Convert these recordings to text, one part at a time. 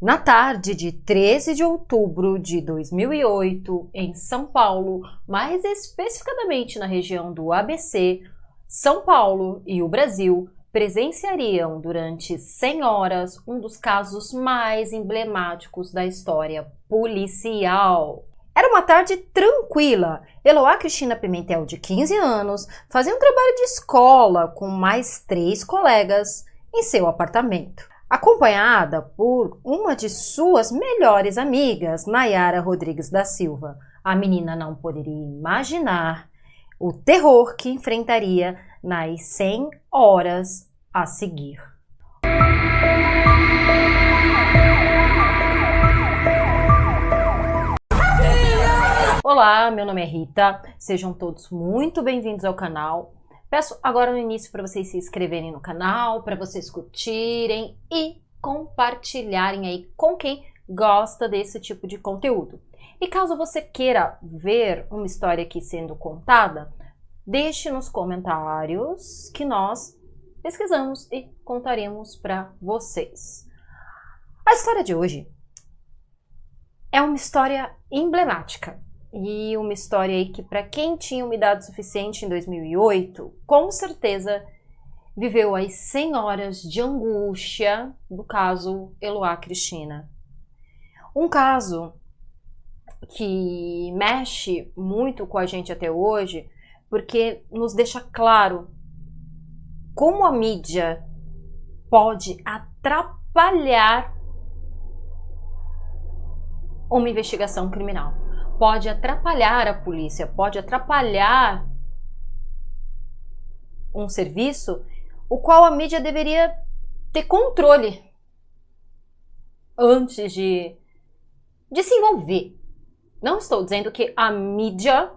Na tarde de 13 de outubro de 2008, em São Paulo, mais especificamente na região do ABC, São Paulo e o Brasil presenciariam durante 100 horas um dos casos mais emblemáticos da história policial. Era uma tarde tranquila. Eloá Cristina Pimentel, de 15 anos, fazia um trabalho de escola com mais 3 colegas em seu apartamento, acompanhada por uma de suas melhores amigas, Nayara Rodrigues da Silva. A menina não poderia imaginar o terror que enfrentaria nas 100 horas a seguir. Olá, meu nome é Rita, sejam todos muito bem-vindos ao canal. Peço agora no início para vocês se inscreverem no canal, para vocês curtirem e compartilharem aí com quem gosta desse tipo de conteúdo. E caso você queira ver uma história aqui sendo contada, deixe nos comentários que nós pesquisamos e contaremos para vocês. A história de hoje é uma história emblemática. E uma história aí que, para quem tinha uma idade suficiente em 2008, com certeza viveu as 100 horas de angústia do caso Eloá Cristina. Um caso que mexe muito com a gente até hoje, porque nos deixa claro como a mídia pode atrapalhar uma investigação criminal. Pode atrapalhar a polícia, pode atrapalhar um serviço o qual a mídia deveria ter controle antes de se envolver. Não estou dizendo que a mídia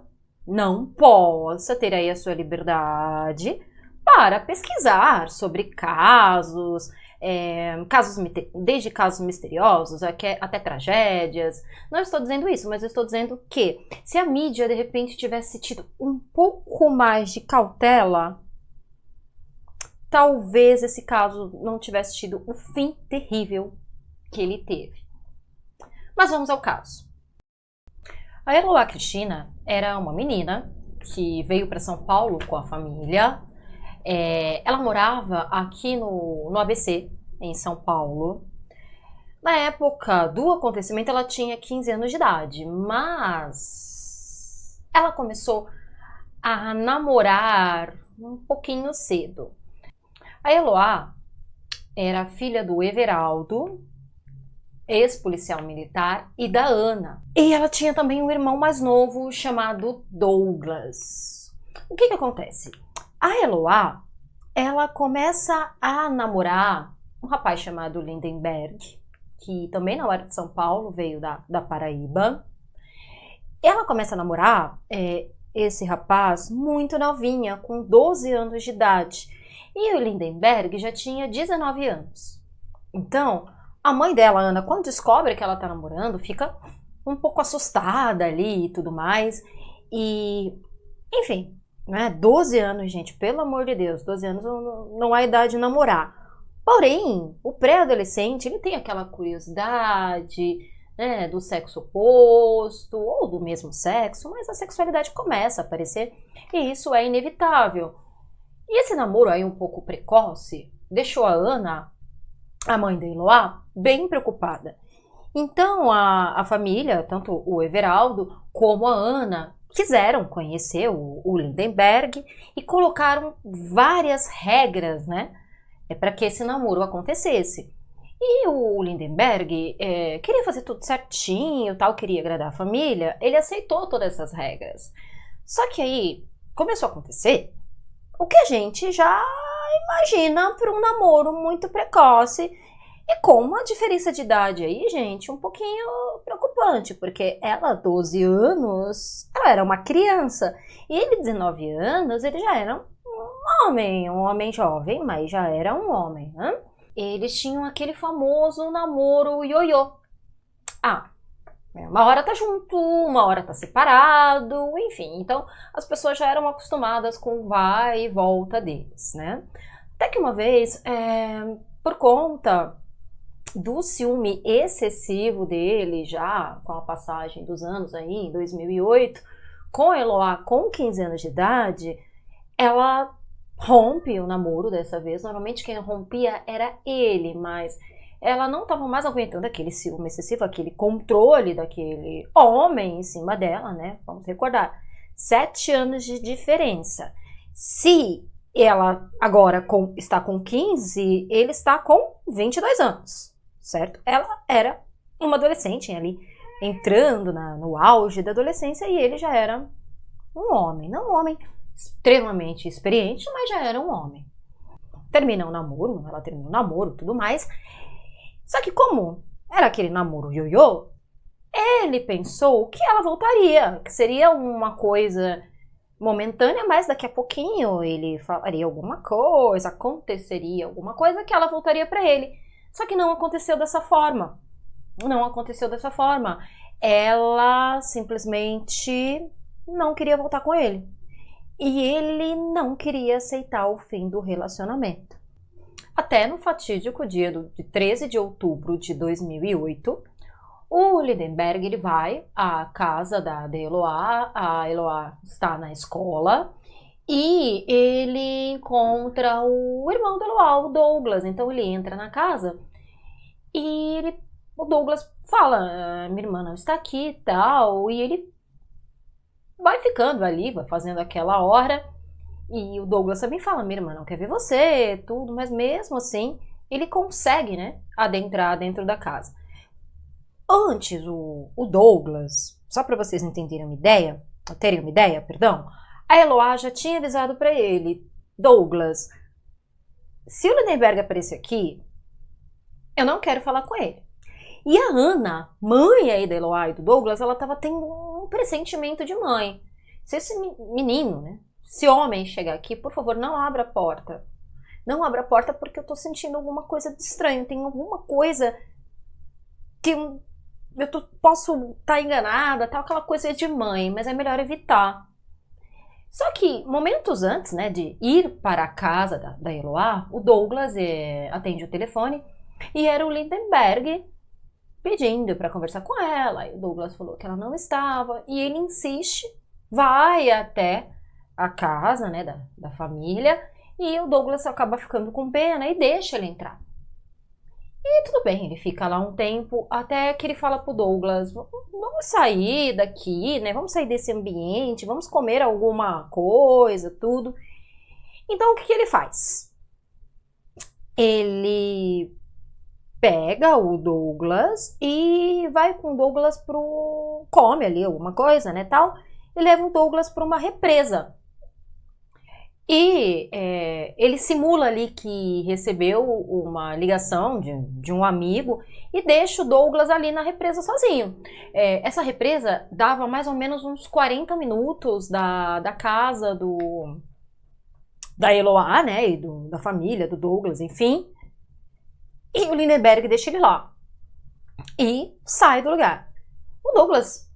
não possa ter aí a sua liberdade para pesquisar sobre casos, desde casos misteriosos até tragédias. Não estou dizendo isso, mas eu estou dizendo que se a mídia de repente tivesse tido um pouco mais de cautela, talvez esse caso não tivesse tido o fim terrível que ele teve. Mas vamos ao caso. A Eloá Cristina era uma menina que veio para São Paulo com a família. Ela morava aqui no ABC, em São Paulo. Na época do acontecimento, ela tinha 15 anos de idade, mas ela começou a namorar um pouquinho cedo. A Eloá era filha do Everaldo, ex-policial militar, e da Ana. E ela tinha também um irmão mais novo chamado Douglas. O que acontece? A Eloá, ela começa a namorar um rapaz chamado Lindenberg, que também não era de São Paulo, veio da Paraíba. Ela começa a namorar esse rapaz muito novinha, com 12 anos de idade. E o Lindenberg já tinha 19 anos. Então, a mãe dela, Ana, quando descobre que ela tá namorando, fica um pouco assustada ali e tudo mais. E, enfim, né? 12 anos, gente, pelo amor de Deus, 12 anos não há idade de namorar. Porém, o pré-adolescente, ele tem aquela curiosidade, né, do sexo oposto ou do mesmo sexo, mas a sexualidade começa a aparecer e isso é inevitável. E esse namoro aí um pouco precoce deixou a Ana, a mãe da Eloá, bem preocupada. Então a família, tanto o Everaldo como a Ana, quiseram conhecer o Lindenberg e colocaram várias regras, né, para que esse namoro acontecesse. E o Lindenberg queria fazer tudo certinho, tal, queria agradar a família, ele aceitou todas essas regras. Só que aí começou a acontecer o que a gente já imagina para um namoro muito precoce e com uma diferença de idade aí, gente, um pouquinho preocupante, porque ela, 12 anos, ela era uma criança, e ele, 19 anos, ele já era um homem jovem, mas já era um homem, né? Eles tinham aquele famoso namoro ioiô. Uma hora tá junto, uma hora tá separado, enfim. Então, as pessoas já eram acostumadas com o vai e volta deles, né? Até que uma vez, por conta do ciúme excessivo dele, já com a passagem dos anos aí, em 2008, com a Eloá com 15 anos de idade, ela rompe o namoro dessa vez. Normalmente quem rompia era ele, mas ela não estava mais aguentando aquele ciúme excessivo, aquele controle daquele homem em cima dela, né? Vamos recordar, 7 anos de diferença. Se ela agora está com 15, ele está com 22 anos, certo? Ela era uma adolescente ali, entrando no auge da adolescência, e ele já era um homem. Não um homem extremamente experiente, mas já era um homem. Termina o namoro, ela termina o namoro e tudo mais. Só que como era aquele namoro ioiô, ele pensou que ela voltaria, que seria uma coisa momentânea, mas daqui a pouquinho ele falaria alguma coisa, aconteceria alguma coisa que ela voltaria para ele. Só que não aconteceu dessa forma. Não aconteceu dessa forma. Ela simplesmente não queria voltar com ele. E ele não queria aceitar o fim do relacionamento. Até no fatídico dia de 13 de outubro de 2008, o Lindenberg ele vai à casa da Eloá, a Eloá está na escola, e ele encontra o irmão da Eloá, o Douglas. Então ele entra na casa e o Douglas fala, minha irmã não está aqui e tal, e ele vai ficando ali, vai fazendo aquela hora, e o Douglas também fala, minha irmã não quer ver você, tudo, mas mesmo assim, ele consegue, né, adentrar dentro da casa. Antes, o Douglas, só para vocês terem uma ideia, a Eloá já tinha avisado para ele, Douglas, se o Lindenberg aparecer aqui, eu não quero falar com ele. E a Ana, mãe aí da Eloá e do Douglas, ela estava tendo um pressentimento de mãe. Se esse menino, né, esse homem chegar aqui, por favor, não abra a porta. Não abra a porta porque eu tô sentindo alguma coisa de estranho. Tem alguma coisa que posso estar enganada, tal, aquela coisa de mãe, mas é melhor evitar. Só que momentos antes, né, de ir para a casa da Eloá, o Douglas atende o telefone e era o Lindenberg pedindo para conversar com ela. E o Douglas falou que ela não estava e ele insiste, vai até a casa, né, da família, e o Douglas acaba ficando com pena e deixa ele entrar. E tudo bem, ele fica lá um tempo, até que ele fala pro Douglas, vamos sair daqui, né, vamos sair desse ambiente, vamos comer alguma coisa, tudo. Então o que ele faz? Ele pega o Douglas e vai com o Douglas come ali alguma coisa, né, tal, e leva o Douglas para uma represa. E ele simula ali que recebeu uma ligação de um amigo e deixa o Douglas ali na represa sozinho. Essa represa dava mais ou menos uns 40 minutos da casa da Eloá, né, e da família, do Douglas, enfim. E o Lindenberg deixa ele lá. E sai do lugar. O Douglas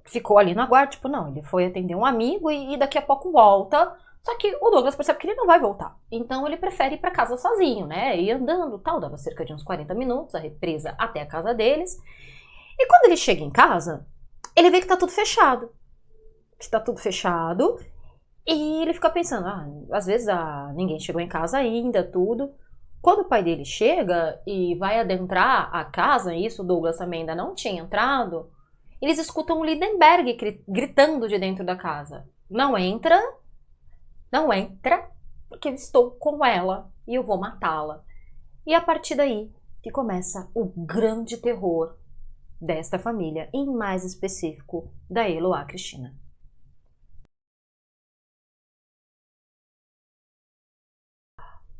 ficou ali no aguardo, tipo, não, ele foi atender um amigo e daqui a pouco volta. Só que o Douglas percebe que ele não vai voltar. Então ele prefere ir para casa sozinho, né? Ir andando, tal, dava cerca de uns 40 minutos, a represa até a casa deles. E quando ele chega em casa, ele vê que tá tudo fechado. E ele fica pensando, às vezes ninguém chegou em casa ainda, tudo. Quando o pai dele chega e vai adentrar a casa, e isso o Douglas também ainda não tinha entrado, eles escutam o Lindenberg gritando de dentro da casa. Não entra, porque eu estou com ela e eu vou matá-la. E a partir daí que começa o grande terror desta família, em mais específico da Eloá Cristina.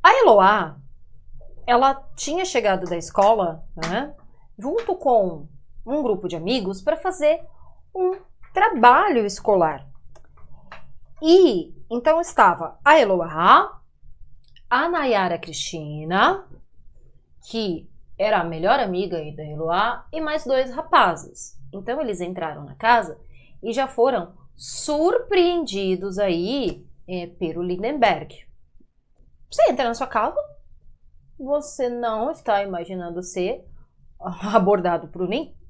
A Eloá, ela tinha chegado da escola, né, junto com um grupo de amigos para fazer um trabalho escolar. E então estava a Eloá, a Nayara Cristina, que era a melhor amiga aí da Eloá, e mais 2 rapazes. Então eles entraram na casa e já foram surpreendidos aí pelo Lindenberg. Você entra na sua casa, você não está imaginando ser abordado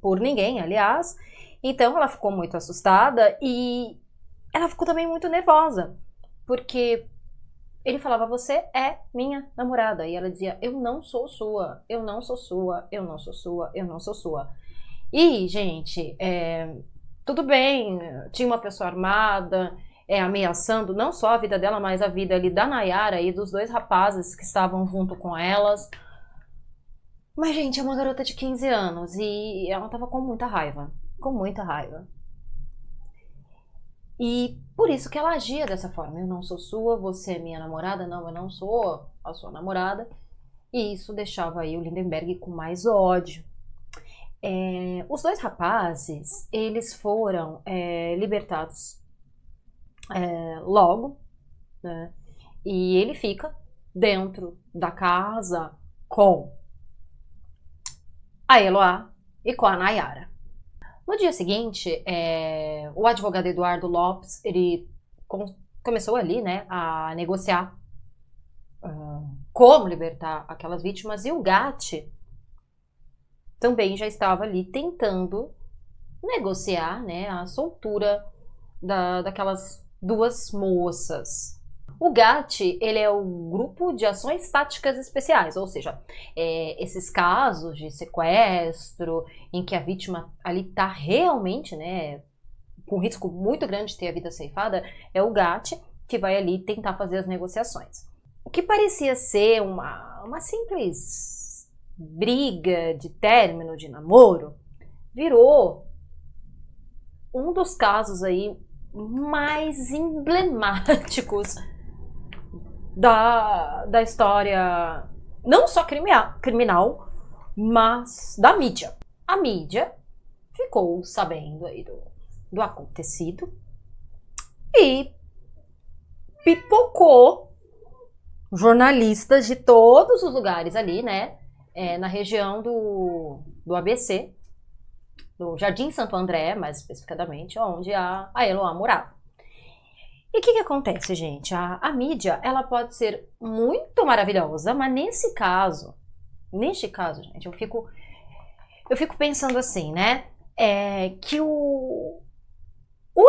por ninguém, aliás. Então ela ficou muito assustada e ela ficou também muito nervosa, porque ele falava, você é minha namorada. E ela dizia, eu não sou sua, eu não sou sua, eu não sou sua, eu não sou sua. E, gente, tudo bem, tinha uma pessoa armada, ameaçando não só a vida dela, mas a vida ali da Nayara e dos 2 rapazes que estavam junto com elas. Mas, gente, é uma garota de 15 anos e ela tava com muita raiva. Com muita raiva. E por isso que ela agia dessa forma. Eu não sou sua, você é minha namorada. Não, eu não sou a sua namorada. E isso deixava aí o Lindenberg com mais ódio. Os 2 rapazes, eles foram libertados logo, né? E ele fica dentro da casa com a Eloá e com a Nayara. No dia seguinte, o advogado Eduardo Lopes, ele começou ali, né, a negociar como libertar aquelas vítimas, e o Gatti também já estava ali tentando negociar, né, a soltura daquelas 2 moças. O GAT, ele é o Grupo de Ações Táticas Especiais, ou seja, esses casos de sequestro em que a vítima ali está realmente, né, com risco muito grande de ter a vida ceifada, é o GAT que vai ali tentar fazer as negociações. O que parecia ser uma simples briga de término de namoro virou um dos casos aí mais emblemáticos da história, não só criminal, mas da mídia. A mídia ficou sabendo aí do acontecido e pipocou jornalistas de todos os lugares ali, né, na região do ABC, do Jardim Santo André, mais especificadamente, onde a Eloá morava. E o que acontece, gente? A mídia, ela pode ser muito maravilhosa, mas neste caso, gente, eu fico pensando assim, né? Que o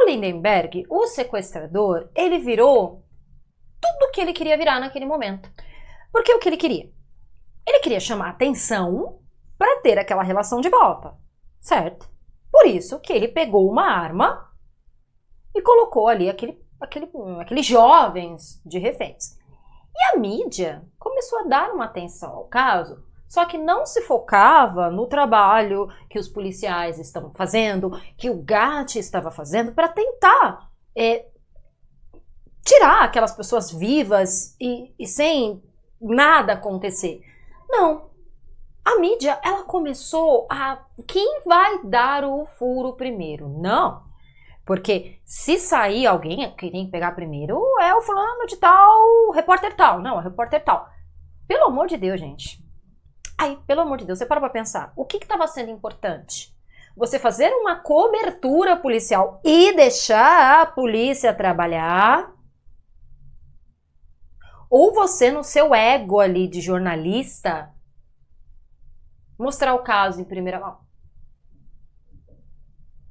Lindenberg, o sequestrador, ele virou tudo o que ele queria virar naquele momento. Porque o que ele queria? Ele queria chamar atenção para ter aquela relação de volta, certo? Por isso que ele pegou uma arma e colocou ali aqueles jovens de reféns. E a mídia começou a dar uma atenção ao caso, só que não se focava no trabalho que os policiais estavam fazendo, que o GAT estava fazendo para tentar tirar aquelas pessoas vivas e sem nada acontecer. Não. A mídia, ela começou a... Quem vai dar o furo primeiro? Não. Porque se sair alguém, quem tem que pegar primeiro é o fulano de tal, o repórter tal. Não, é o repórter tal. Pelo amor de Deus, gente. Aí, pelo amor de Deus, você para pra pensar. O que estava sendo importante? Você fazer uma cobertura policial e deixar a polícia trabalhar? Ou você, no seu ego ali de jornalista, mostrar o caso em primeira mão?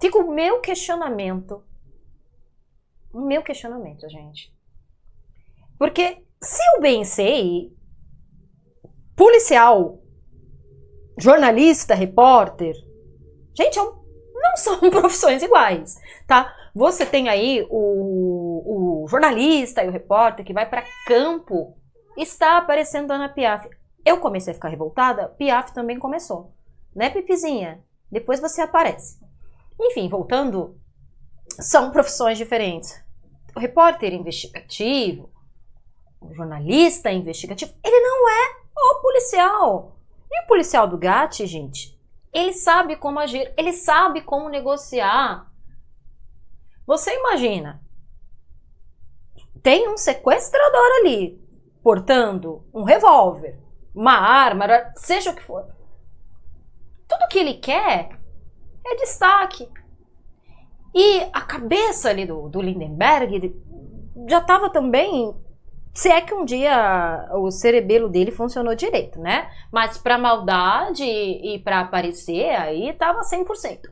Fica o meu questionamento. O meu questionamento, gente. Porque se eu bem sei, policial, jornalista, repórter, gente, não são profissões iguais, tá? Você tem aí o jornalista e o repórter que vai para campo, está aparecendo Ana Piaf. Eu comecei a ficar revoltada, Piaf também começou. Né, Pipizinha? Depois você aparece. Enfim, voltando, são profissões diferentes. O repórter investigativo, o jornalista investigativo, ele não é o policial. E o policial do GAT, gente, ele sabe como agir, ele sabe como negociar. Você imagina, tem um sequestrador ali, portando um revólver, uma arma, seja o que for. Tudo que ele quer é destaque. E a cabeça ali do Lindenberg já estava também Se é que um dia o cerebelo dele funcionou direito, né? Mas pra maldade e pra aparecer, aí tava 100%.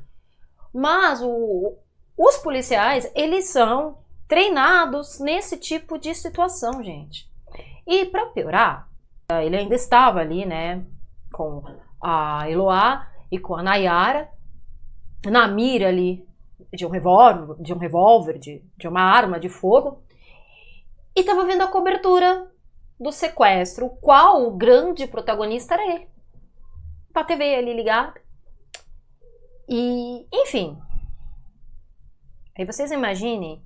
Mas os policiais, eles são treinados nesse tipo de situação, gente. E pra piorar, ele ainda estava ali, né, com a Eloá e com a Nayara, na mira ali de um revólver, de uma arma de fogo, e tava vendo a cobertura do sequestro, qual o grande protagonista era ele. A TV ali ligada. E, enfim. Aí vocês imaginem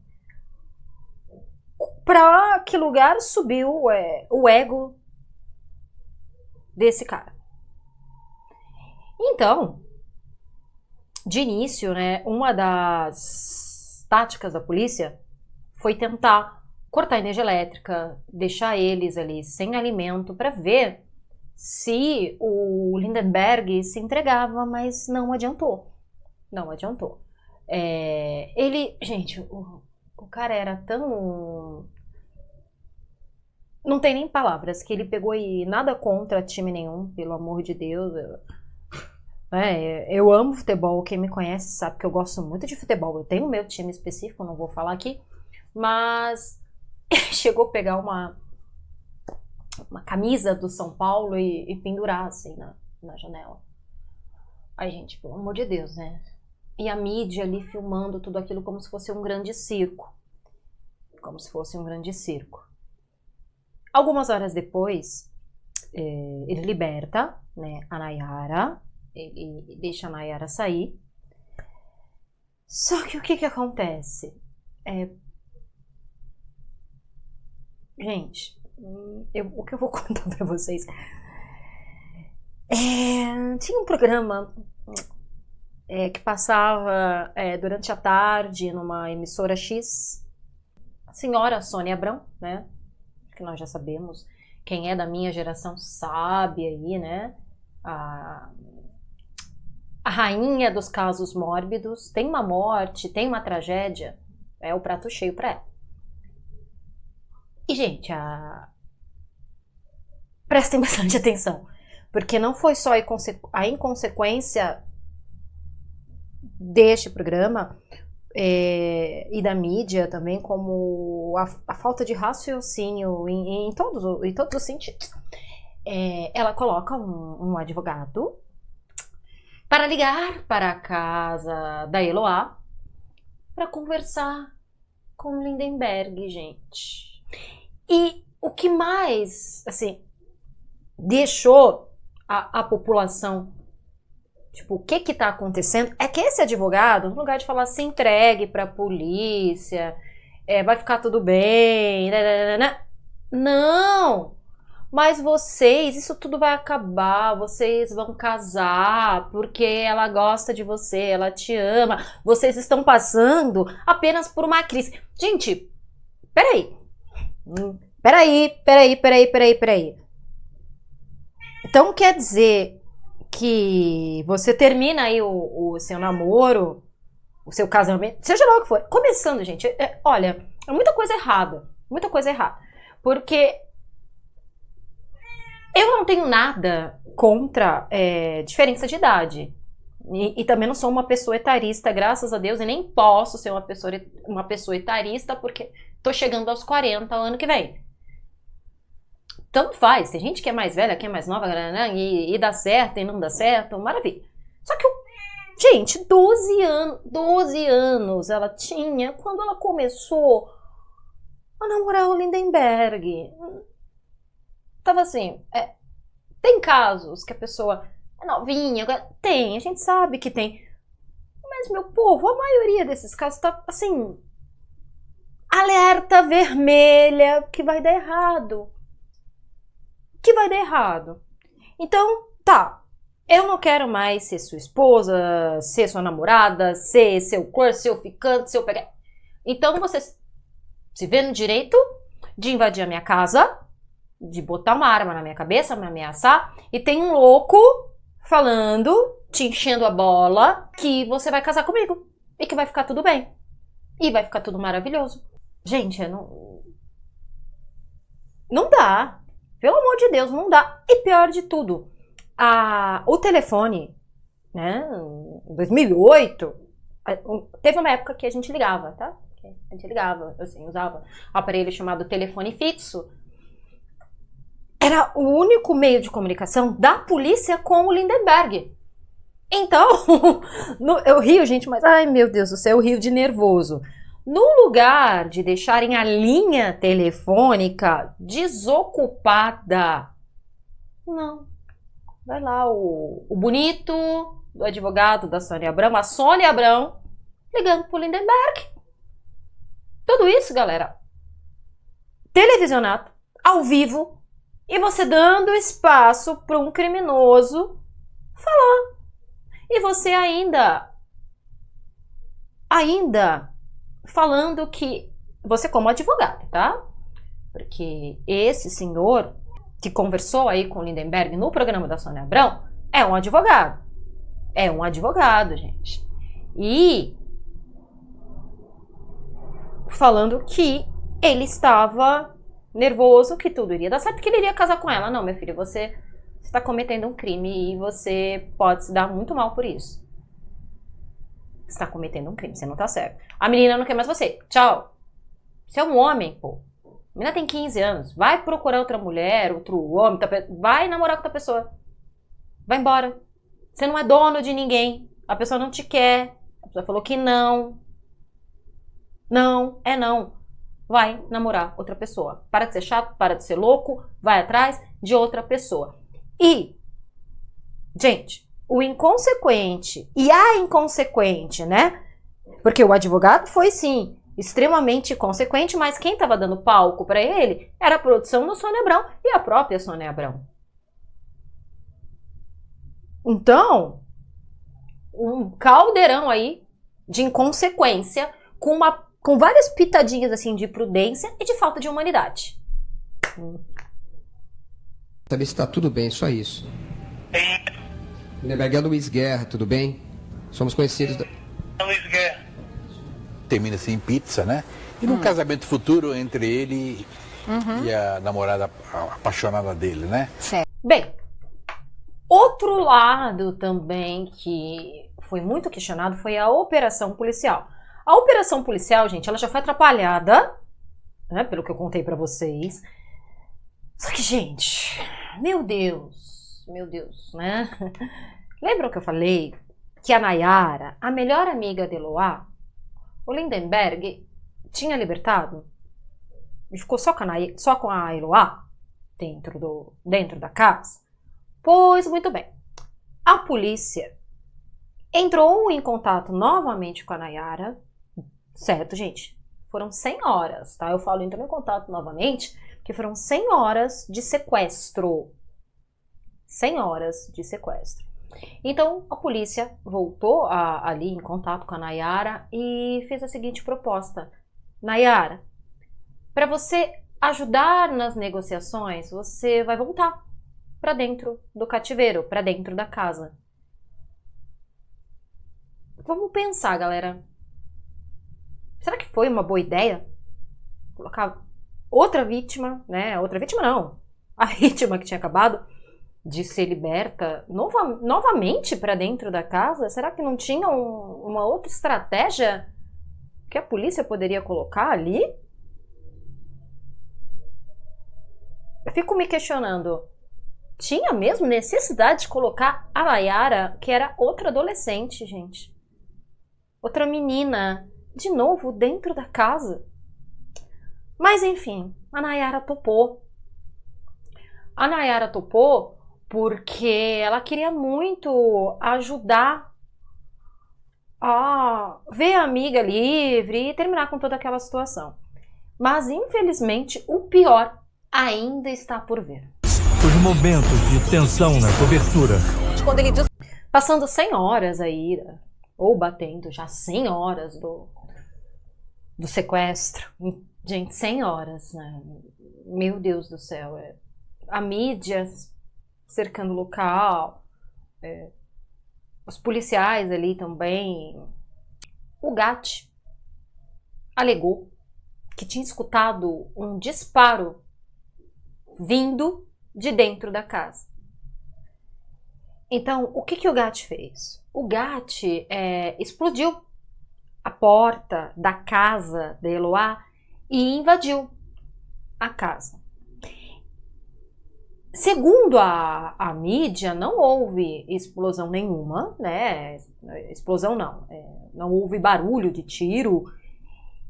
pra que lugar subiu o ego desse cara. Então, de início, né, uma das táticas da polícia foi tentar cortar a energia elétrica, deixar eles ali sem alimento para ver se o Lindenberg se entregava, mas não adiantou. Não adiantou. Gente, o cara era tão... Não tem nem palavras, que ele pegou e nada contra time nenhum, pelo amor de Deus. Eu amo futebol, quem me conhece sabe que eu gosto muito de futebol. Eu tenho o meu time específico, não vou falar aqui, mas chegou a pegar uma camisa do São Paulo e pendurar assim na janela. Ai, gente, pelo amor de Deus, né? E a mídia ali filmando tudo aquilo como se fosse um grande circo. Como se fosse um grande circo. Algumas horas depois, ele liberta, né, a Nayara. Ele deixa a Nayara sair. Só que o que acontece? Gente, o que eu vou contar pra vocês? Tinha um programa que passava durante a tarde numa emissora X. A senhora Sônia Abrão, né? Que nós já sabemos. Quem é da minha geração sabe aí, né? A rainha dos casos mórbidos. Tem uma morte, tem uma tragédia. É o prato cheio pra ela. E, gente, prestem bastante atenção. Porque não foi só a inconsequência deste programa e da mídia também, como a falta de raciocínio em todos os sentidos. Ela coloca um advogado para ligar para a casa da Eloá para conversar com Lindenberg, gente. E o que mais, assim, deixou a população, tipo, o que tá acontecendo, é que esse advogado, no lugar de falar, se entregue pra polícia, vai ficar tudo bem, não! Mas vocês, isso tudo vai acabar, vocês vão casar, porque ela gosta de você, ela te ama, vocês estão passando apenas por uma crise. Gente, peraí. Então quer dizer que você termina aí o seu namoro, o seu casamento, seja lá o que for. Começando, gente, olha, é muita coisa errada. Muita coisa errada. Porque eu não tenho nada contra diferença de idade. E também não sou uma pessoa etarista, graças a Deus, e nem posso ser uma pessoa etarista, porque tô chegando aos 40 ano que vem. Tanto faz, tem gente que é mais velha, que é mais nova, e dá certo e não dá certo, maravilha. Só que, gente, 12 anos ela tinha quando ela começou a namorar o Lindenberg. Tava assim, tem casos que a pessoa é novinha, tem, a gente sabe que tem. Mas, meu povo, a maioria desses casos tá, assim, alerta vermelha que vai dar errado. Que vai dar errado. Então, tá, eu não quero mais ser sua esposa, ser sua namorada, ser seu curso, seu ficante, seu pegar. Então, você se vê no direito de invadir a minha casa, de botar uma arma na minha cabeça, me ameaçar, e tem um louco falando, te enchendo a bola, que você vai casar comigo e que vai ficar tudo bem. E vai ficar tudo maravilhoso. Gente, eu não... Não dá. Pelo amor de Deus, não dá. E pior de tudo, o telefone, né, em 2008, teve uma época que a gente ligava, tá? A gente ligava, assim, usava um aparelho chamado telefone fixo. Era o único meio de comunicação da polícia com o Lindenberg. Então, eu rio, gente, mas ai meu Deus do céu, eu rio de nervoso. No lugar de deixarem a linha telefônica desocupada, não. Vai lá o bonito do advogado da Sônia Abrão, a Sônia Abrão, ligando pro Lindenberg. Tudo isso, galera, televisionado, ao vivo, e você dando espaço para um criminoso falar. E você ainda falando que você como advogado, tá? Porque esse senhor que conversou aí com o Lindenberg no programa da Sônia Abrão é um advogado. É um advogado, gente. E falando que ele estava nervoso, que tudo iria dar certo, que ele iria casar com ela. Não, meu filho, você está cometendo um crime e você pode se dar muito mal por isso. Você está cometendo um crime, você não tá certo. A menina não quer mais você. Tchau. Você é um homem, pô. A menina tem 15 anos. Vai procurar outra mulher, outro homem, vai namorar com outra pessoa. Vai embora. Você não é dono de ninguém. A pessoa não te quer. A pessoa falou que não. Não, é não. Vai namorar outra pessoa. Para de ser chato, para de ser louco, vai atrás de outra pessoa. E, gente, o inconsequente e a inconsequente, né? Porque o advogado foi, sim, extremamente consequente, mas quem estava dando palco para ele era a produção do Sônia Abrão e a própria Sônia Abrão. Então, um caldeirão aí de inconsequência com várias pitadinhas assim de prudência e de falta de humanidade. Saber se tá tudo bem, só isso. Lindenberg é Luiz Guerra, tudo bem? Somos conhecidos da... Luiz Guerra. Termina-se em pizza, né? E num casamento futuro entre ele e a namorada apaixonada dele, né? Certo. Bem, outro lado também que foi muito questionado foi a operação policial. A operação policial, gente, ela já foi atrapalhada, né, pelo que eu contei pra vocês. Só que, gente, meu Deus, né? Lembram que eu falei que a Nayara, a melhor amiga de Eloá, o Lindenberg tinha libertado e ficou só com a Eloá dentro da casa? Pois muito bem. A polícia entrou em contato novamente com a Nayara, certo, gente? Foram 100 horas, tá? Eu falo entrou em contato novamente, porque foram 100 horas de sequestro. 100 horas de sequestro. Então, a polícia voltou ali em contato com a Nayara e fez a seguinte proposta. Nayara, para você ajudar nas negociações, você vai voltar para dentro do cativeiro, para dentro da casa. Vamos pensar, galera. Será que foi uma boa ideia colocar outra vítima, né? Outra vítima não. A vítima que tinha acabado de ser liberta novamente para dentro da casa? Será que não tinha uma outra estratégia que a polícia poderia colocar ali? Eu fico me questionando. Tinha mesmo necessidade de colocar a Nayara, que era outra adolescente, gente. Outra menina, de novo dentro da casa. Mas enfim, a Nayara topou. A Nayara topou porque ela queria muito ajudar a ver a amiga livre e terminar com toda aquela situação. Mas infelizmente o pior ainda está por vir. Os momentos de tensão na cobertura. Quando ele diz, passando 100 horas aí, ou batendo já 100 horas do sequestro. Gente, 100 horas, né? Meu Deus do céu. A mídia cercando o local, os policiais ali também. O Gatti alegou que tinha escutado um disparo vindo de dentro da casa. Então, o que o Gatti fez? O Gatti explodiu a porta da casa de Eloá e invadiu a casa. Segundo a mídia, não houve explosão nenhuma, né? Explosão não, não houve barulho de tiro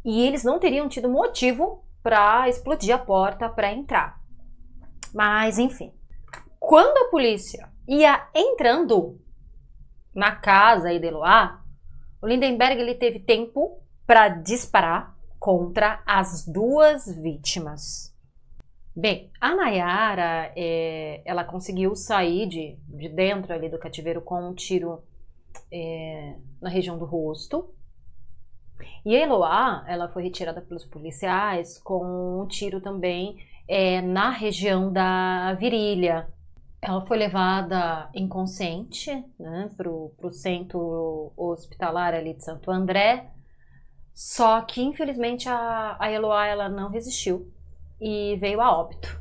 e eles não teriam tido motivo para explodir a porta para entrar. Mas, enfim, quando a polícia ia entrando na casa de Eloá, o Lindenberg ele teve tempo para disparar contra as duas vítimas. Bem, a Nayara, ela conseguiu sair de dentro ali do cativeiro com um tiro na região do rosto. E a Eloá, ela foi retirada pelos policiais com um tiro também na região da virilha. Ela foi levada inconsciente, né, pro centro hospitalar ali de Santo André. Só que, infelizmente, a Eloá, ela não resistiu e veio a óbito.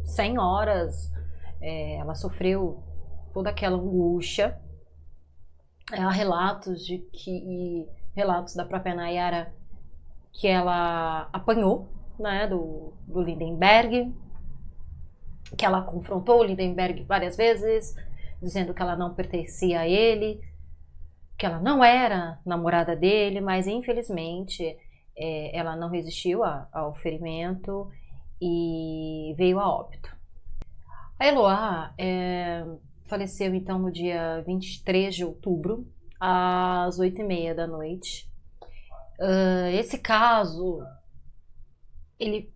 100 horas, ela sofreu toda aquela angústia. Há relatos relatos da própria Nayara que ela apanhou, né, do Lindenberg, que ela confrontou o Lindenberg várias vezes, dizendo que ela não pertencia a ele, que ela não era namorada dele, mas infelizmente ela não resistiu ao ferimento e veio a óbito. A Eloá faleceu então no dia 23 de outubro, às 8h30 da noite. Esse caso, ele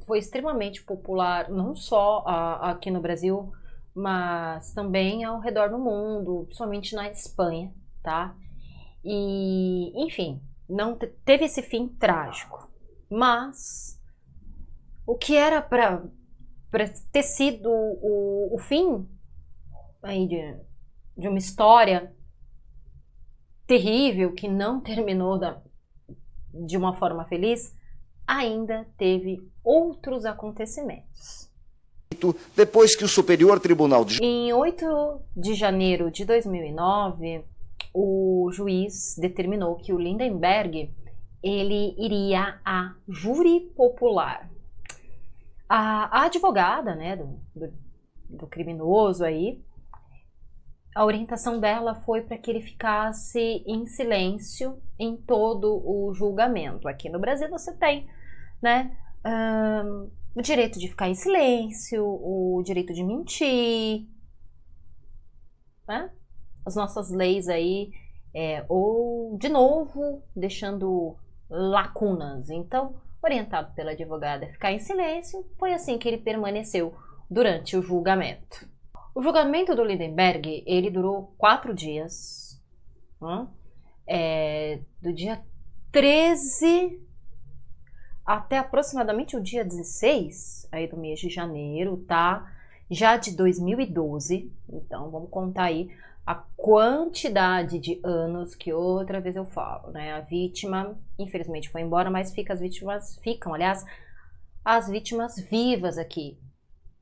foi extremamente popular, não só aqui no Brasil, mas também ao redor do mundo, principalmente na Espanha, tá? E, enfim, não teve esse fim trágico, mas o que era para ter sido o fim aí de uma história terrível que não terminou de uma forma feliz, ainda teve outros acontecimentos. Depois que o Superior Tribunal de... Em 8 de janeiro de 2009, o juiz determinou que o Lindenberg ele iria a júri popular. A advogada, né, do criminoso aí, a orientação dela foi para que ele ficasse em silêncio em todo o julgamento. Aqui no Brasil você tem, né, o direito de ficar em silêncio, o direito de mentir, né? As nossas leis aí, ou de novo deixando lacunas. Então, orientado pela advogada a ficar em silêncio, foi assim que ele permaneceu durante o julgamento. O julgamento do Lindenberg, ele durou 4 dias, do dia 13 até aproximadamente o dia 16 aí do mês de janeiro, tá? Já de 2012, então vamos contar aí a quantidade de anos que outra vez eu falo, né? A vítima, infelizmente, foi embora, mas as vítimas ficam, aliás, as vítimas vivas aqui,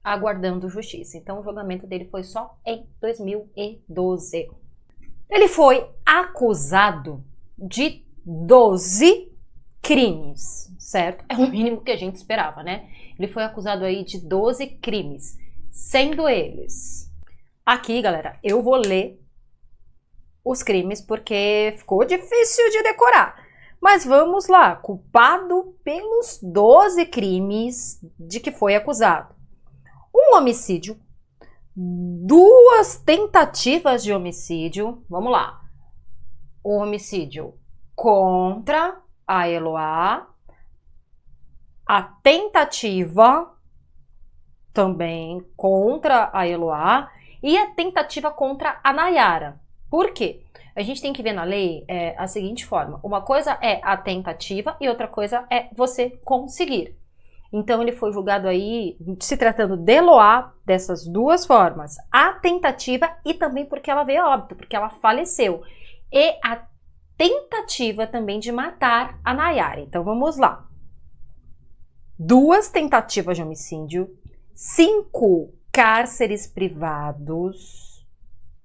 aguardando justiça. Então o julgamento dele foi só em 2012. Ele foi acusado de 12 crimes, certo? É o mínimo que a gente esperava, né? Ele foi acusado aí de 12 crimes, sendo eles... Aqui, galera, eu vou ler os crimes porque ficou difícil de decorar. Mas vamos lá, culpado pelos 12 crimes de que foi acusado. Um homicídio, 2 tentativas de homicídio, vamos lá. O homicídio contra a Eloá, a tentativa também contra a Eloá e a tentativa contra a Nayara. Por quê? A gente tem que ver na lei a seguinte forma. Uma coisa é a tentativa e outra coisa é você conseguir. Então ele foi julgado aí, se tratando de Eloá, dessas duas formas. A tentativa e também porque ela veio a óbito, porque ela faleceu. E a tentativa também de matar a Nayara. Então vamos lá. 2 tentativas de homicídio, 5 cárceres privados.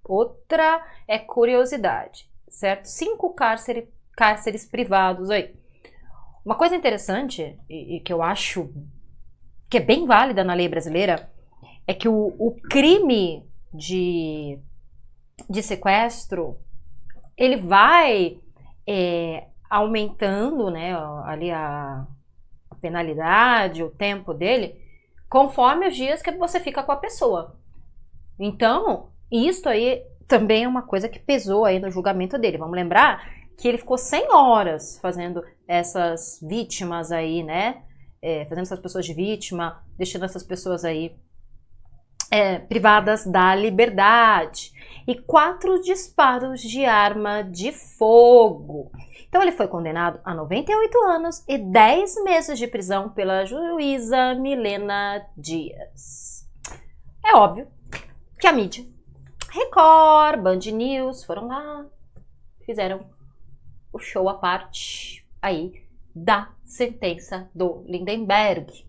Outra curiosidade, certo? 5 cárceres privados aí. Uma coisa interessante, e que eu acho que é bem válida na lei brasileira, é que o crime de sequestro, ele vai aumentando, né, ali a penalidade, o tempo dele, conforme os dias que você fica com a pessoa. Então, isso aí também é uma coisa que pesou aí no julgamento dele. Vamos lembrar que ele ficou 100 horas fazendo essas vítimas aí, né, fazendo essas pessoas de vítima, deixando essas pessoas aí privadas da liberdade. E 4 disparos de arma de fogo. Então ele foi condenado a 98 anos e 10 meses de prisão pela juíza Milena Dias. É óbvio que a mídia, Record, Band News, foram lá, fizeram o show à parte aí da sentença do Lindenberg.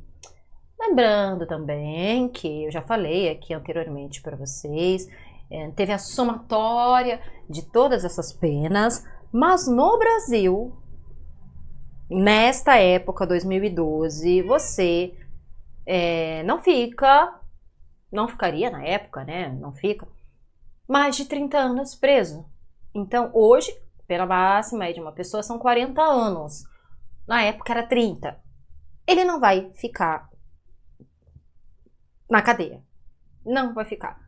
Lembrando também que eu já falei aqui anteriormente para vocês, teve a somatória de todas essas penas, mas no Brasil, nesta época, 2012, você não ficaria na época, né? Não fica mais de 30 anos preso. Então, hoje, pena máxima aí de uma pessoa são 40 anos. Na época era 30. Ele não vai ficar na cadeia. Não vai ficar.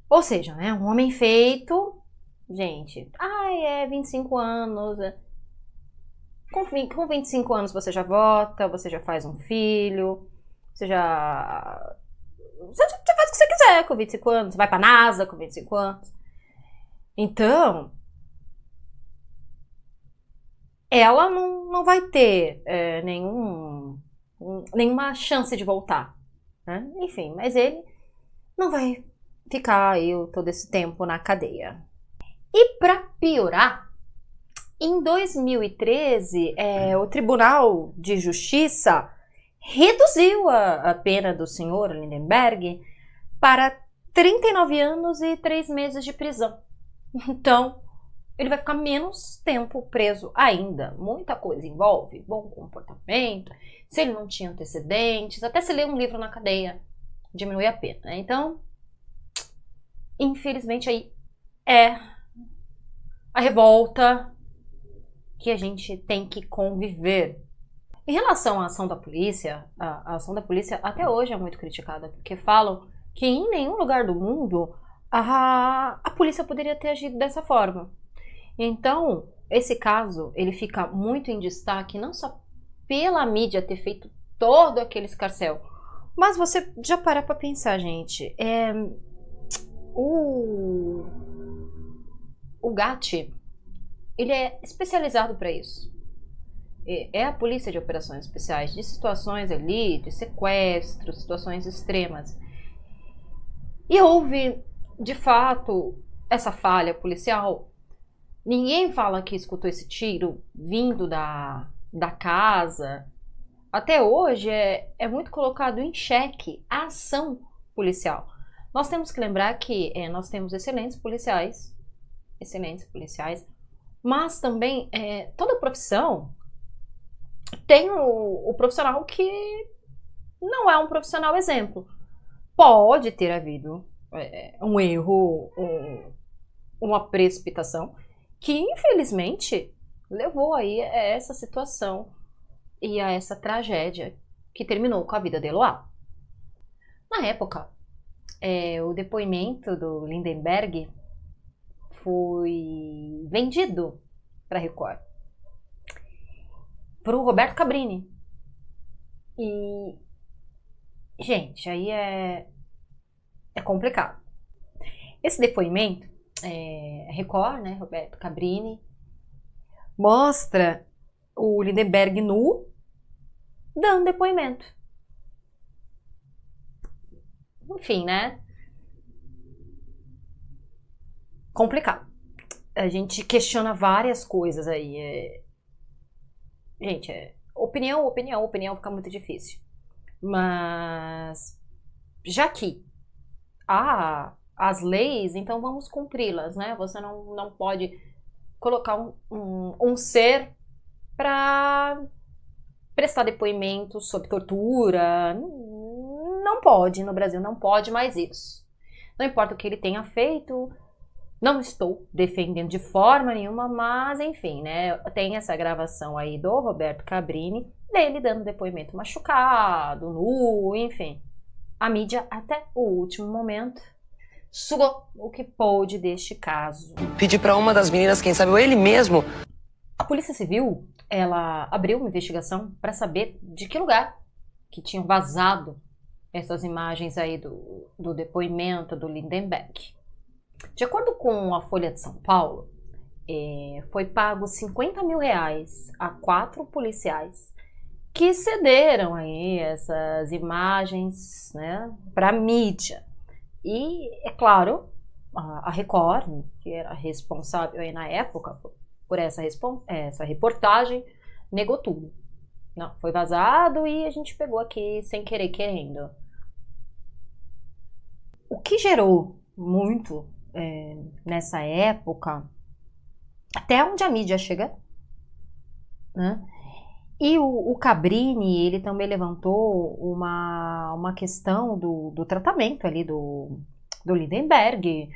Ou seja, né, um homem feito, gente, 25 anos. Com 25 anos você já vota, você já faz um filho, você faz o que você quiser com 25 anos, você vai pra NASA com 25 anos. Então, ela não vai ter nenhuma chance de voltar, né? Enfim, mas ele não vai ficar aí todo esse tempo na cadeia. E para piorar, em 2013, o Tribunal de Justiça reduziu a pena do senhor Lindenberg para 39 anos e 3 meses de prisão. Então, ele vai ficar menos tempo preso ainda. Muita coisa envolve bom comportamento, se ele não tinha antecedentes, até se ler um livro na cadeia diminui a pena, né? Então, infelizmente aí é a revolta que a gente tem que conviver. Em relação à ação da polícia, a ação da polícia até hoje é muito criticada, porque falam que em nenhum lugar do mundo a polícia poderia ter agido dessa forma. Então, esse caso, ele fica muito em destaque, não só pela mídia ter feito todo aquele escarcéu, mas você já para pra pensar, gente, o GAT, ele é especializado para isso. É a polícia de operações especiais, de situações ali, de sequestros, situações extremas. E houve, de fato, essa falha policial. Ninguém fala que escutou esse tiro vindo da casa. Até hoje é muito colocado em xeque a ação policial. Nós temos que lembrar que nós temos excelentes policiais, mas também toda profissão tem o profissional que não é um profissional exemplo. Pode ter havido um erro, uma precipitação, que infelizmente levou aí a essa situação e a essa tragédia que terminou com a vida de Eloá. Na época, o depoimento do Lindenberg foi vendido para a Record, para o Roberto Cabrini. E, gente, aí é complicado. Esse depoimento, Record, né, Roberto Cabrini, mostra o Lindenberg nu, dando depoimento. Enfim, né? Complicado. A gente questiona várias coisas aí. Gente, opinião fica muito difícil. Mas já que há as leis, então vamos cumpri-las, né? Você não pode colocar um ser para prestar depoimento sob tortura. Não pode, no Brasil não pode mais isso. Não importa o que ele tenha feito, não estou defendendo de forma nenhuma, mas enfim, né? Tem essa gravação aí do Roberto Cabrini, dele dando depoimento machucado, nu, enfim. A mídia, até o último momento, sugou o que pôde deste caso. Pedi pra uma das meninas, quem sabe, ou ele mesmo. A Polícia Civil, ela abriu uma investigação para saber de que lugar que tinham vazado essas imagens aí do depoimento do Lindenberg. De acordo com a Folha de São Paulo, foi pago R$50 mil a 4 policiais que cederam aí essas imagens, né, para a mídia. E, é claro, a Record, que era responsável aí na época por essa reportagem, negou tudo. Não, foi vazado e a gente pegou aqui sem querer, querendo. O que gerou muito nessa época, até onde a mídia chega, né? E o Cabrini, ele também levantou uma questão do tratamento ali do Lindenberg,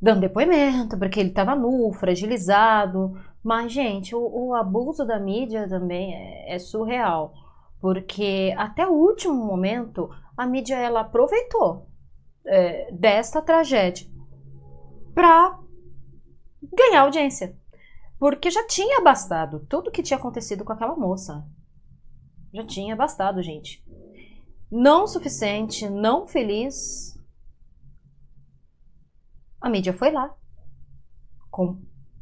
dando depoimento, porque ele estava nu, fragilizado. Mas, gente, o abuso da mídia também é surreal, porque até o último momento a mídia ela aproveitou desta tragédia para ganhar audiência. Porque já tinha bastado tudo que tinha acontecido com aquela moça. Já tinha bastado, gente. Não suficiente, não feliz. A mídia foi lá.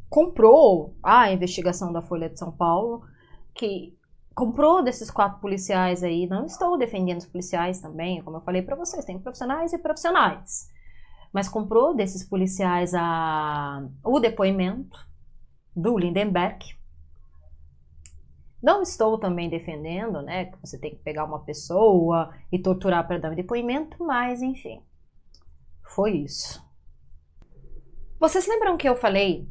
Comprou a investigação da Folha de São Paulo, que comprou desses 4 policiais aí. Não estou defendendo os policiais também, como eu falei para vocês, tem profissionais e profissionais. Mas comprou desses policiais o depoimento do Lindenberg. Não estou também defendendo, né, que você tem que pegar uma pessoa e torturar para dar um depoimento, mas enfim, foi isso. Vocês lembram que eu falei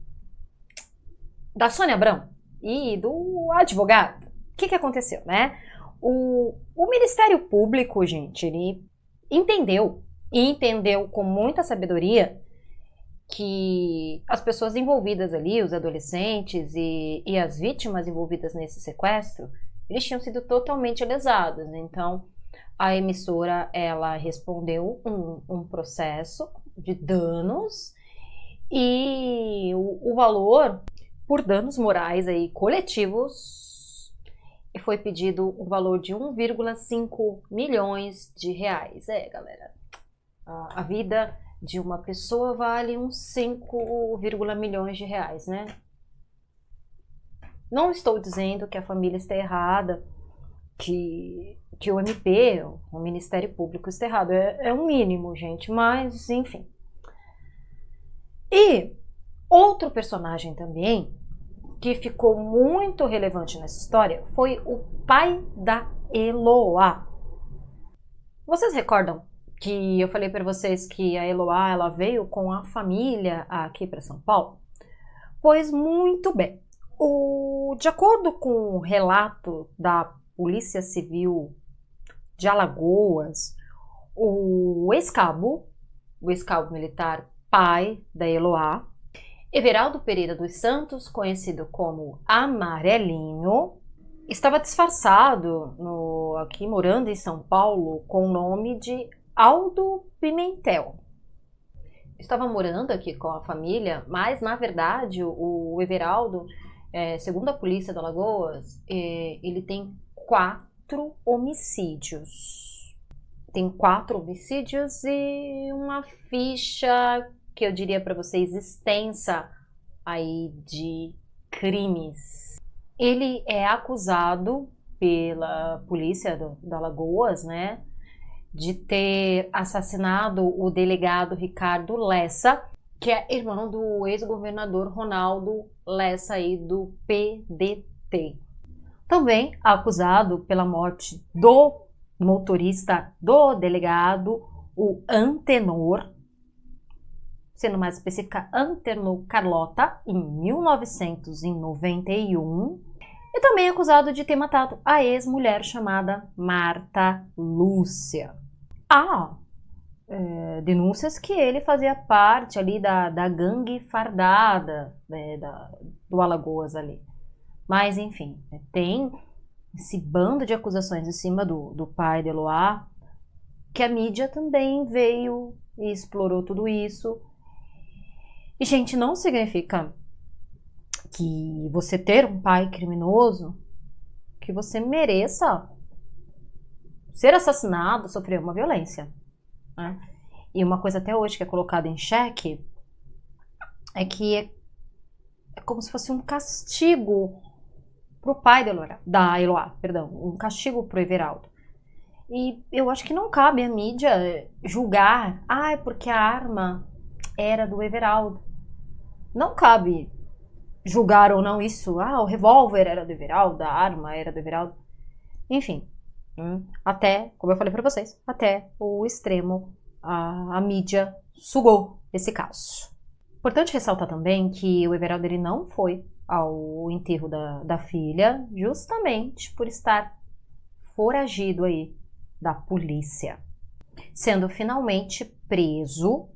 da Sônia Abrão e do advogado? O que aconteceu, né? O Ministério Público, gente, ele entendeu com muita sabedoria que as pessoas envolvidas ali, os adolescentes e as vítimas envolvidas nesse sequestro, eles tinham sido totalmente lesados. Então, a emissora, ela respondeu um processo de danos e o valor por danos morais aí coletivos foi pedido um valor de 1,5 milhões de reais. Galera, a vida de uma pessoa vale uns 5, milhões de reais, né? Não estou dizendo que a família está errada, que o MP, o Ministério Público está errado. É um mínimo, gente, mas enfim. E outro personagem também que ficou muito relevante nessa história foi o pai da Eloá. Vocês recordam que eu falei para vocês que a Eloá ela veio com a família aqui para São Paulo? Pois muito bem. De acordo com o relato da Polícia Civil de Alagoas, o ex-cabo militar pai da Eloá, Everaldo Pereira dos Santos, conhecido como Amarelinho, estava disfarçado aqui morando em São Paulo com o nome de Aldo Pimentel. Estava morando aqui com a família, mas na verdade o Everaldo, segundo a polícia de Alagoas, ele tem 4 homicídios. Tem 4 homicídios e uma ficha que eu diria para vocês extensa aí de crimes. Ele é acusado pela polícia de Alagoas, né, de ter assassinado o delegado Ricardo Lessa, que é irmão do ex-governador Ronaldo Lessa aí do PDT. Também acusado pela morte do motorista do delegado, o Antenor, sendo mais específica, Antenor Carlota, em 1991, e também acusado de ter matado a ex-mulher chamada Marta Lúcia. Há denúncias que ele fazia parte ali da gangue fardada, né, do Alagoas ali. Mas, enfim, tem esse bando de acusações em cima do pai de Eloá, que a mídia também veio e explorou tudo isso. E, gente, não significa que você ter um pai criminoso, que você mereça ser assassinado, sofrer uma violência, né? E uma coisa até hoje que é colocada em xeque é que é como se fosse um castigo pro pai da Eloá, perdão, um castigo pro Everaldo. E eu acho que não cabe à mídia julgar, é porque a arma era do Everaldo. Não cabe julgar ou não isso. O revólver era do Everaldo, a arma era do Everaldo. Enfim, até, como eu falei pra vocês, até o extremo a mídia sugou esse caso. Importante ressaltar também que o Everaldo ele não foi ao enterro da filha, justamente por estar foragido aí da polícia, sendo finalmente preso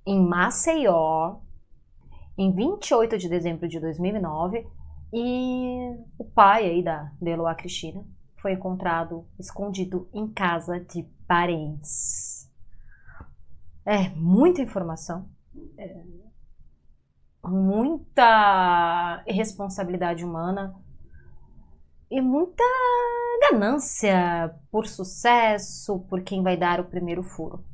em Maceió em 28 de dezembro de 2009, e o pai aí da Eloá Cristina foi encontrado escondido em casa de parentes. Muita informação, muita irresponsabilidade humana e muita ganância por sucesso, por quem vai dar o primeiro furo.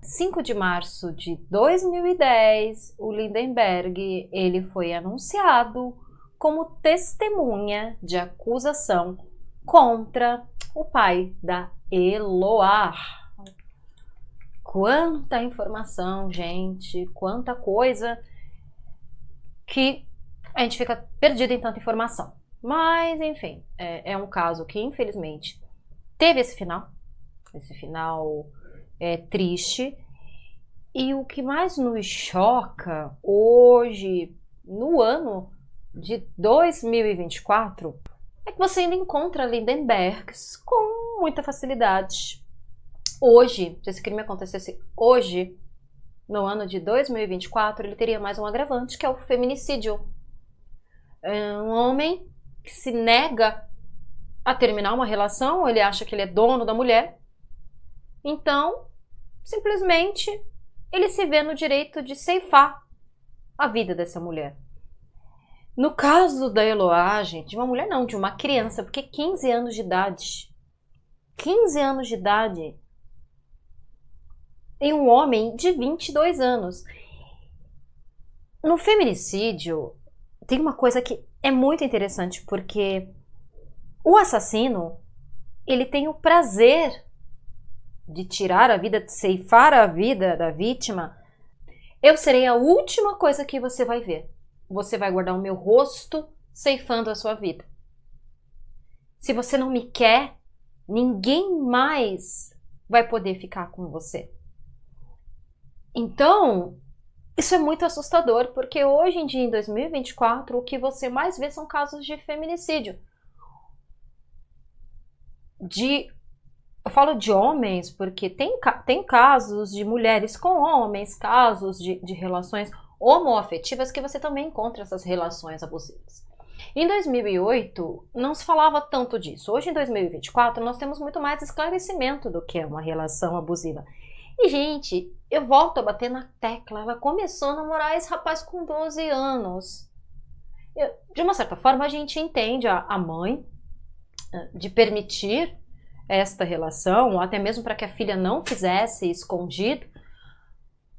5 de março de 2010, o Lindenberg ele foi anunciado como testemunha de acusação contra o pai da Eloá. Quanta informação, gente, quanta coisa que a gente fica perdido em tanta informação. Mas, enfim, é um caso que, infelizmente, teve esse final triste. E o que mais nos choca hoje, no ano de 2024, é que você ainda encontra Lindenbergs com muita facilidade. Hoje, se esse crime acontecesse hoje, no ano de 2024, ele teria mais um agravante, que é o feminicídio. É um homem que se nega a terminar uma relação, ele acha que ele é dono da mulher, então, simplesmente, ele se vê no direito de ceifar a vida dessa mulher. No caso da Eloá, gente, de uma mulher não, de uma criança, porque 15 anos de idade. 15 anos de idade em um homem de 22 anos. No feminicídio, tem uma coisa que é muito interessante, porque o assassino, ele tem o prazer de tirar a vida, de ceifar a vida da vítima. Eu serei a última coisa que você vai ver. Você vai guardar o meu rosto ceifando a sua vida. Se você não me quer, ninguém mais vai poder ficar com você. Então, isso é muito assustador, porque hoje em dia, em 2024, o que você mais vê são casos de feminicídio. Eu falo de homens porque tem casos de mulheres com homens, casos de relações homoafetivas que você também encontra essas relações abusivas. Em 2008, não se falava tanto disso. Hoje, em 2024, nós temos muito mais esclarecimento do que é uma relação abusiva. E, gente, eu volto a bater na tecla. Ela começou a namorar esse rapaz com 12 anos. De uma certa forma, a gente entende a mãe de permitir esta relação, ou até mesmo para que a filha não fizesse escondido.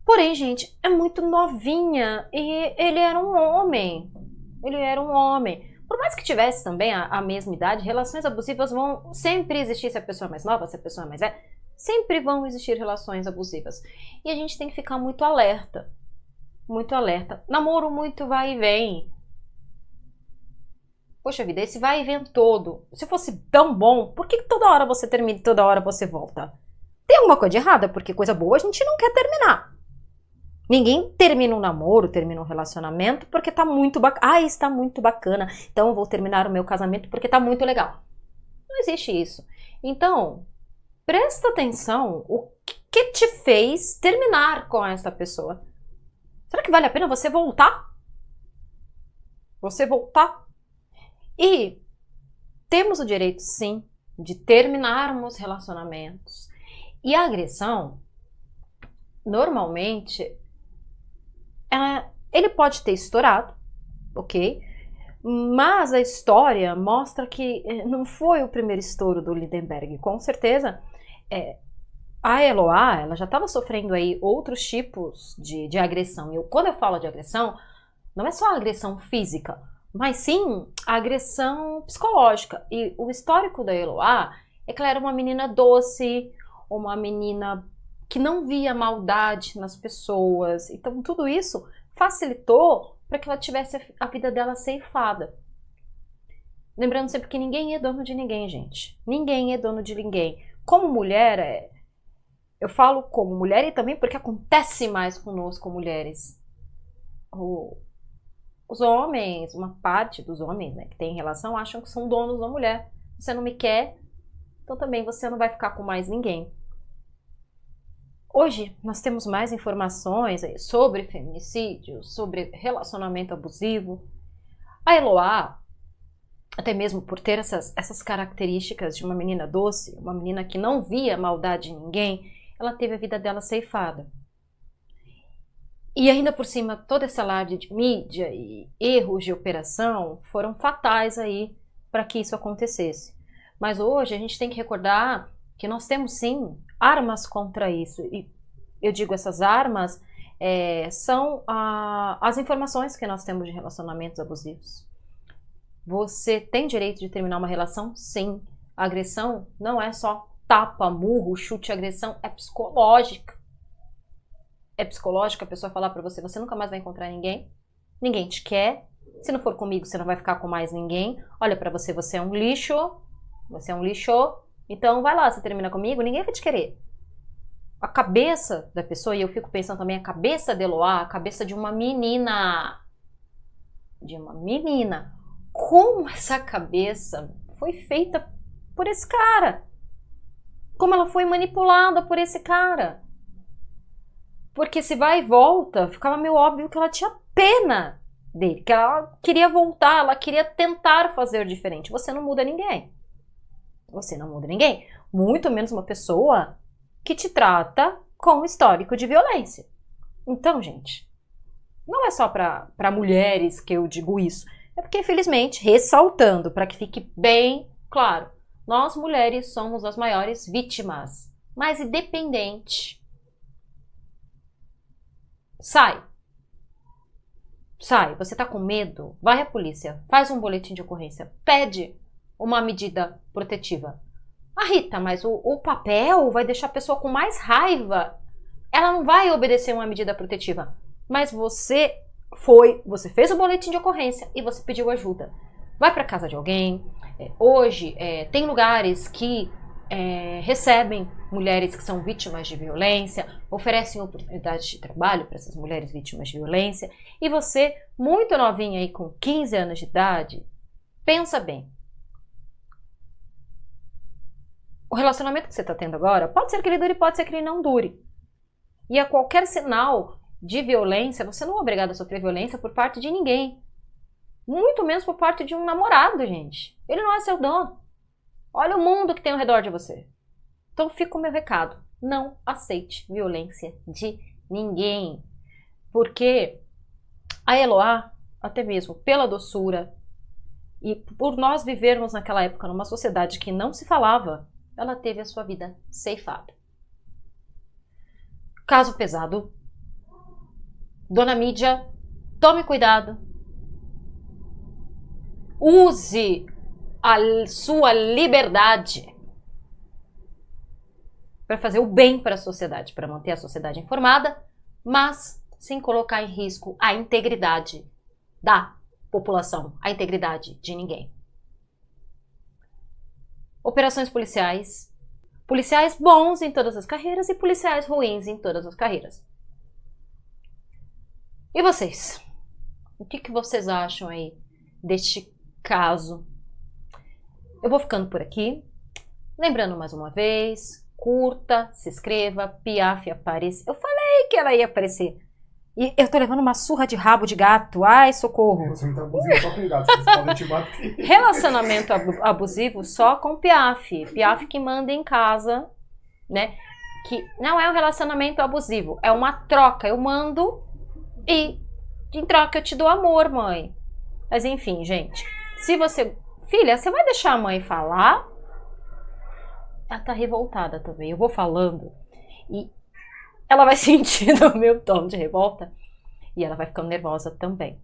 Porém, gente, é muito novinha e ele era um homem. Por mais que tivesse também a mesma idade, relações abusivas vão sempre existir, se a pessoa é mais nova, se a pessoa é mais velha. Sempre vão existir relações abusivas. E a gente tem que ficar muito alerta. Muito alerta. Namoro muito vai e vem. Poxa vida, esse vai e vem todo, se fosse tão bom, por que toda hora você termina e toda hora você volta? Tem alguma coisa de errada, porque coisa boa a gente não quer terminar. Ninguém termina um namoro, termina um relacionamento porque tá muito bacana. Ah, está muito bacana, então eu vou terminar o meu casamento porque tá muito legal. Não existe isso. Então, presta atenção o que te fez terminar com essa pessoa. Será que vale a pena você voltar? Você voltar? E temos o direito, sim, de terminarmos relacionamentos. E a agressão, normalmente, ele pode ter estourado, ok? Mas a história mostra que não foi o primeiro estouro do Lindenberg. Com certeza, a Eloá, ela já estava sofrendo aí outros tipos de agressão. E quando eu falo de agressão, não é só a agressão física, mas sim a agressão psicológica. E o histórico da Eloá é que ela era uma menina doce, uma menina que não via maldade nas pessoas. Então tudo isso facilitou para que ela tivesse a vida dela ceifada. Lembrando sempre que ninguém é dono de ninguém, gente. Ninguém é dono de ninguém. Como mulher, eu falo como mulher e também porque acontece mais conosco mulheres. Os homens, uma parte dos homens, né, que tem relação, acham que são donos da mulher. Você não me quer, então também você não vai ficar com mais ninguém. Hoje nós temos mais informações aí sobre feminicídio, sobre relacionamento abusivo. A Eloá, até mesmo por ter essas características de uma menina doce, uma menina que não via maldade em ninguém, ela teve a vida dela ceifada. E ainda por cima, toda essa alarde de mídia e erros de operação foram fatais aí para que isso acontecesse. Mas hoje a gente tem que recordar que nós temos sim armas contra isso. E eu digo essas armas são as informações que nós temos de relacionamentos abusivos. Você tem direito de terminar uma relação? Sim. A agressão não é só tapa, murro, chute, agressão, é psicológica. É psicológico a pessoa falar pra você, você nunca mais vai encontrar ninguém, ninguém te quer, se não for comigo você não vai ficar com mais ninguém, olha pra você, você é um lixo, então vai lá, você termina comigo, ninguém vai te querer. A cabeça da pessoa, e eu fico pensando também, a cabeça de Eloá, a cabeça de uma menina, como essa cabeça foi feita por esse cara, como ela foi manipulada por esse cara. Porque se vai e volta, ficava meio óbvio que ela tinha pena dele, que ela queria voltar, ela queria tentar fazer diferente. Você não muda ninguém. Você não muda ninguém. Muito menos uma pessoa que te trata com histórico de violência. Então, gente, não é só para mulheres que eu digo isso. É porque, infelizmente, ressaltando, para que fique bem claro, nós mulheres somos as maiores vítimas. Mas independente. Sai, você tá com medo? Vai à polícia, faz um boletim de ocorrência, pede uma medida protetiva. Ah, Rita, mas o papel vai deixar a pessoa com mais raiva. Ela não vai obedecer uma medida protetiva. Mas você fez o boletim de ocorrência e você pediu ajuda. Vai para casa de alguém. Hoje tem lugares que recebem mulheres que são vítimas de violência, oferecem oportunidades de trabalho para essas mulheres vítimas de violência. E você, muito novinha aí com 15 anos de idade, pensa bem. O relacionamento que você está tendo agora, pode ser que ele dure, pode ser que ele não dure. E a qualquer sinal de violência, você não é obrigado a sofrer violência por parte de ninguém. Muito menos por parte de um namorado, gente. Ele não é seu dono. Olha o mundo que tem ao redor de você. Então fica o meu recado. Não aceite violência de ninguém. Porque a Eloá, até mesmo pela doçura, e por nós vivermos naquela época numa sociedade que não se falava, ela teve a sua vida ceifada. Caso pesado. Dona mídia, tome cuidado. Use a sua liberdade para fazer o bem para a sociedade, para manter a sociedade informada, mas sem colocar em risco a integridade da população, a integridade de ninguém. Operações policiais. Policiais bons em todas as carreiras e policiais ruins em todas as carreiras. E vocês? O que vocês acham aí deste caso? Eu vou ficando por aqui. Lembrando mais uma vez, curta, se inscreva, Piaf aparece. Eu falei que ela ia aparecer. E eu tô levando uma surra de rabo de gato. Ai, socorro. Você não tá abusivo só com gato, vocês podem te bater. Relacionamento abusivo só com Piaf. Piaf que manda em casa, né? Que não é um relacionamento abusivo, é uma troca. Eu mando e em troca eu te dou amor, mãe. Mas enfim, gente. Se você... Filha, você vai deixar a mãe falar? Ela tá revoltada também. Eu vou falando e ela vai sentindo o meu tom de revolta e ela vai ficando nervosa também.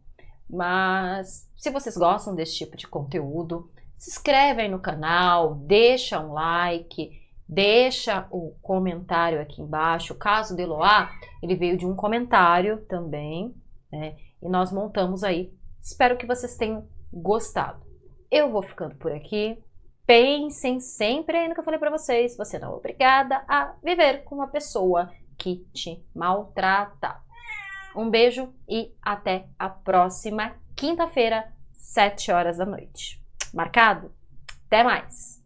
Mas se vocês gostam desse tipo de conteúdo, se inscreve aí no canal, deixa um like, deixa o comentário aqui embaixo. O caso do Eloá, ele veio de um comentário também, né? E nós montamos aí. Espero que vocês tenham gostado. Eu vou ficando por aqui. Pensem sempre aí no que eu falei pra vocês. Você não é obrigada a viver com uma pessoa que te maltrata. Um beijo e até a próxima quinta-feira, 7 horas da noite. Marcado? Até mais!